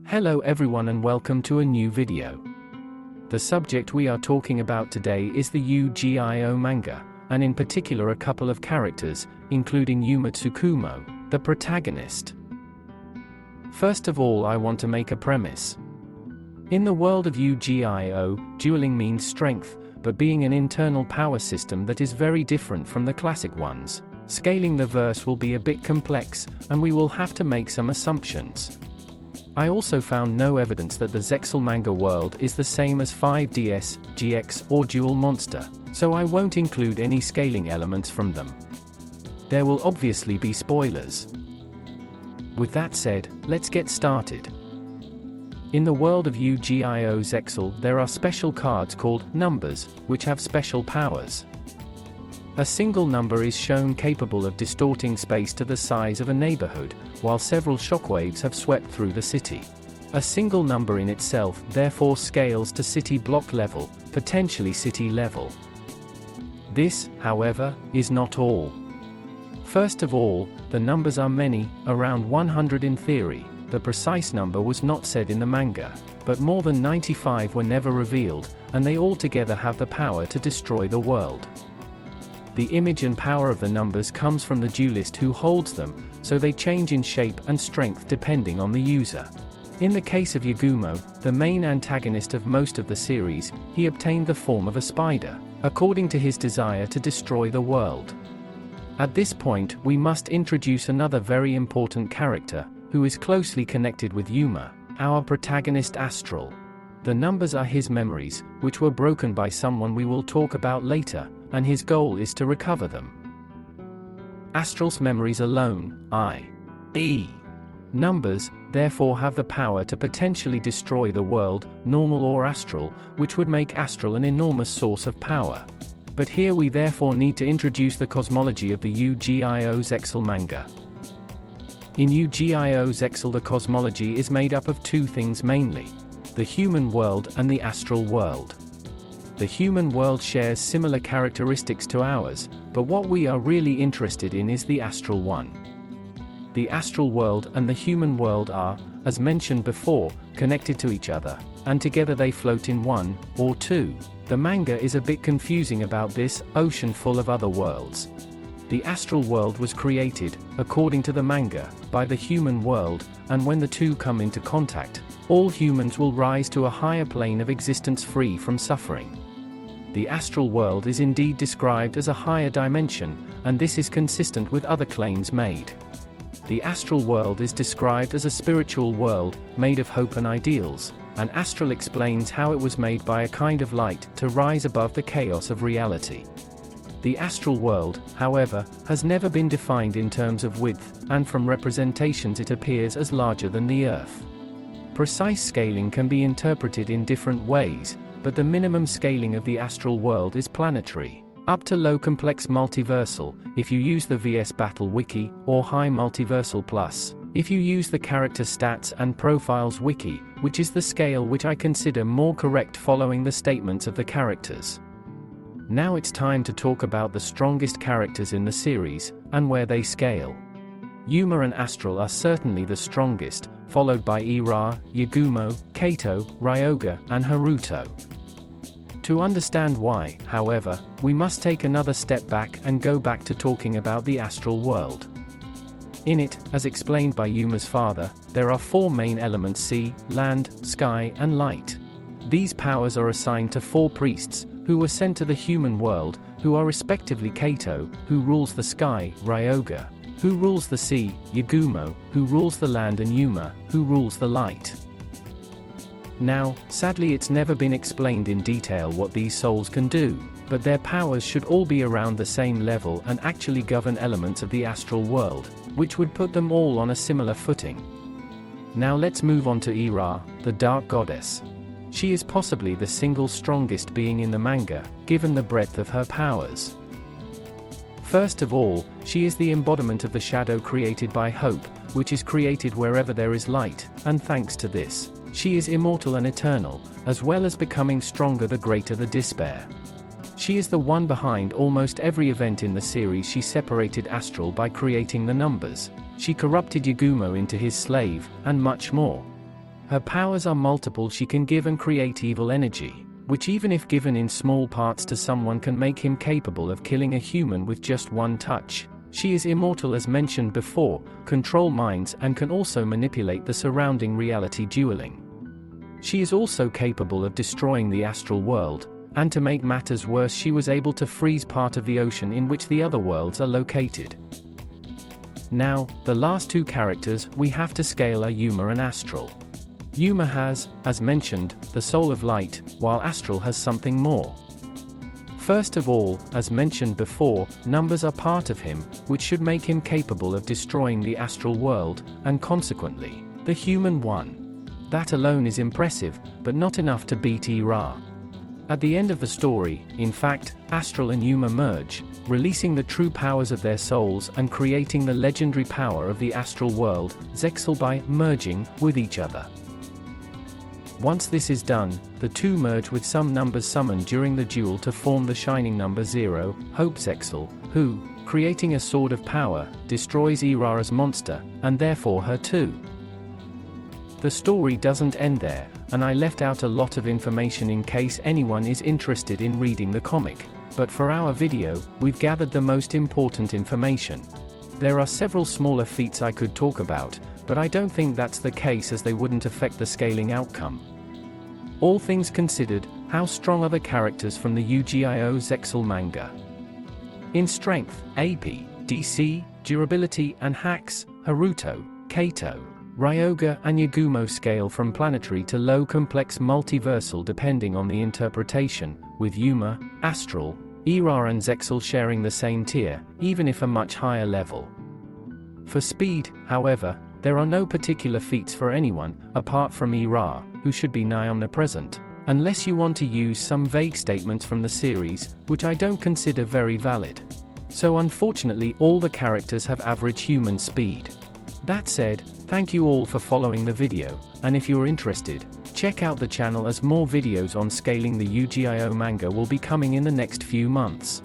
Hello everyone and welcome to a new video. The subject we are talking about today is the Yu-Gi-Oh manga, and in particular a couple of characters, including Yuma Tsukumo, the protagonist. First of all, I want to make a premise. In the world of Yu-Gi-Oh, dueling means strength, but being an internal power system that is very different from the classic ones. Scaling the verse will be a bit complex, and we will have to make some assumptions. I also found no evidence that the Zexal manga world is the same as 5DS, GX or Duel Monster, so I won't include any scaling elements from them. There will obviously be spoilers. With that said, let's get started. In the world of Yu-Gi-Oh Zexal, there are special cards called numbers, which have special powers. A single number is shown capable of distorting space to the size of a neighborhood, while several shockwaves have swept through the city. A single number in itself therefore scales to city block level, potentially city level. This, however, is not all. First of all, the numbers are many, around 100 in theory. The precise number was not said in the manga, but more than 95 were never revealed, and they all together have the power to destroy the world. The image and power of the numbers comes from the duelist who holds them, so they change in shape and strength depending on the user. In the case of Yagumo, the main antagonist of most of the series, he obtained the form of a spider, according to his desire to destroy the world. At this point, we must introduce another very important character, who is closely connected with Yuma, our protagonist Astral. The numbers are his memories, which were broken by someone we will talk about later, and his goal is to recover them. Astral's memories alone, i.e. numbers, therefore have the power to potentially destroy the world, normal or astral, which would make Astral an enormous source of power. But here we therefore need to introduce the cosmology of the Yu-Gi-Oh Zexal manga. In Yu-Gi-Oh Zexal, the cosmology is made up of two things mainly: the human world and the astral world. The human world shares similar characteristics to ours, but what we are really interested in is the astral one. The astral world and the human world are, as mentioned before, connected to each other, and together they float in one, or two. The manga is a bit confusing about this ocean full of other worlds. The astral world was created, according to the manga, by the human world, and when the two come into contact, all humans will rise to a higher plane of existence free from suffering. The astral world is indeed described as a higher dimension, and this is consistent with other claims made. The astral world is described as a spiritual world, made of hope and ideals, and Astral explains how it was made by a kind of light to rise above the chaos of reality. The astral world, however, has never been defined in terms of width, and from representations it appears as larger than the Earth. Precise scaling can be interpreted in different ways, but the minimum scaling of the astral world is planetary, up to low complex multiversal, if you use the VS Battle Wiki, or high multiversal plus, if you use the character stats and profiles wiki, which is the scale which I consider more correct following the statements of the characters. Now it's time to talk about the strongest characters in the series, and where they scale. Yuma and Astral are certainly the strongest, followed by Ira, Yagumo, Kaito, Ryoga, and Haruto. To understand why, however, we must take another step back and go back to talking about the astral world. In it, as explained by Yuma's father, there are four main elements: sea, land, sky, and light. These powers are assigned to four priests, who were sent to the human world, who are respectively Kaito, who rules the sky, Ryoga, who rules the sea, Yagumo, who rules the land, and Yuma, who rules the light. Now, sadly it's never been explained in detail what these souls can do, but their powers should all be around the same level and actually govern elements of the astral world, which would put them all on a similar footing. Now let's move on to Ira, the dark goddess. She is possibly the single strongest being in the manga, given the breadth of her powers. First of all, she is the embodiment of the shadow created by hope, which is created wherever there is light, and thanks to this, she is immortal and eternal, as well as becoming stronger the greater the despair. She is the one behind almost every event in the series. She separated Astral by creating the numbers. She corrupted Yagumo into his slave, and much more. Her powers are multiple. She can give and create evil energy, which even if given in small parts to someone can make him capable of killing a human with just one touch. She is immortal as mentioned before, control minds and can also manipulate the surrounding reality dueling. She is also capable of destroying the astral world, and to make matters worse she was able to freeze part of the ocean in which the other worlds are located. Now, the last two characters we have to scale are Yuma and Astral. Yuma has, as mentioned, the soul of light, while Astral has something more. First of all, as mentioned before, numbers are part of him, which should make him capable of destroying the astral world, and consequently, the human one. That alone is impressive, but not enough to beat Ra. At the end of the story, in fact, Astral and Yuma merge, releasing the true powers of their souls and creating the legendary power of the astral world, Zexal, by merging with each other. Once this is done, the two merge with some numbers summoned during the duel to form the shining number 0, Hope Zexal, who, creating a sword of power, destroys Ra's monster, and therefore her too. The story doesn't end there, and I left out a lot of information in case anyone is interested in reading the comic, but for our video, we've gathered the most important information. There are several smaller feats I could talk about, but I don't think that's the case as they wouldn't affect the scaling outcome. All things considered, how strong are the characters from the Yu-Gi-Oh! Zexal manga? In strength, AP, DC, durability and hacks, Haruto, Kaito, Ryoga and Yagumo scale from planetary to low complex multiversal depending on the interpretation, with Yuma, Astral, Ra and Zexal sharing the same tier, even if a much higher level. For speed, however, there are no particular feats for anyone, apart from Ra, who should be nigh omnipresent, unless you want to use some vague statements from the series, which I don't consider very valid. So unfortunately all the characters have average human speed. That said, thank you all for following the video, and if you're interested, check out the channel as more videos on scaling the Yu-Gi-Oh! Manga will be coming in the next few months.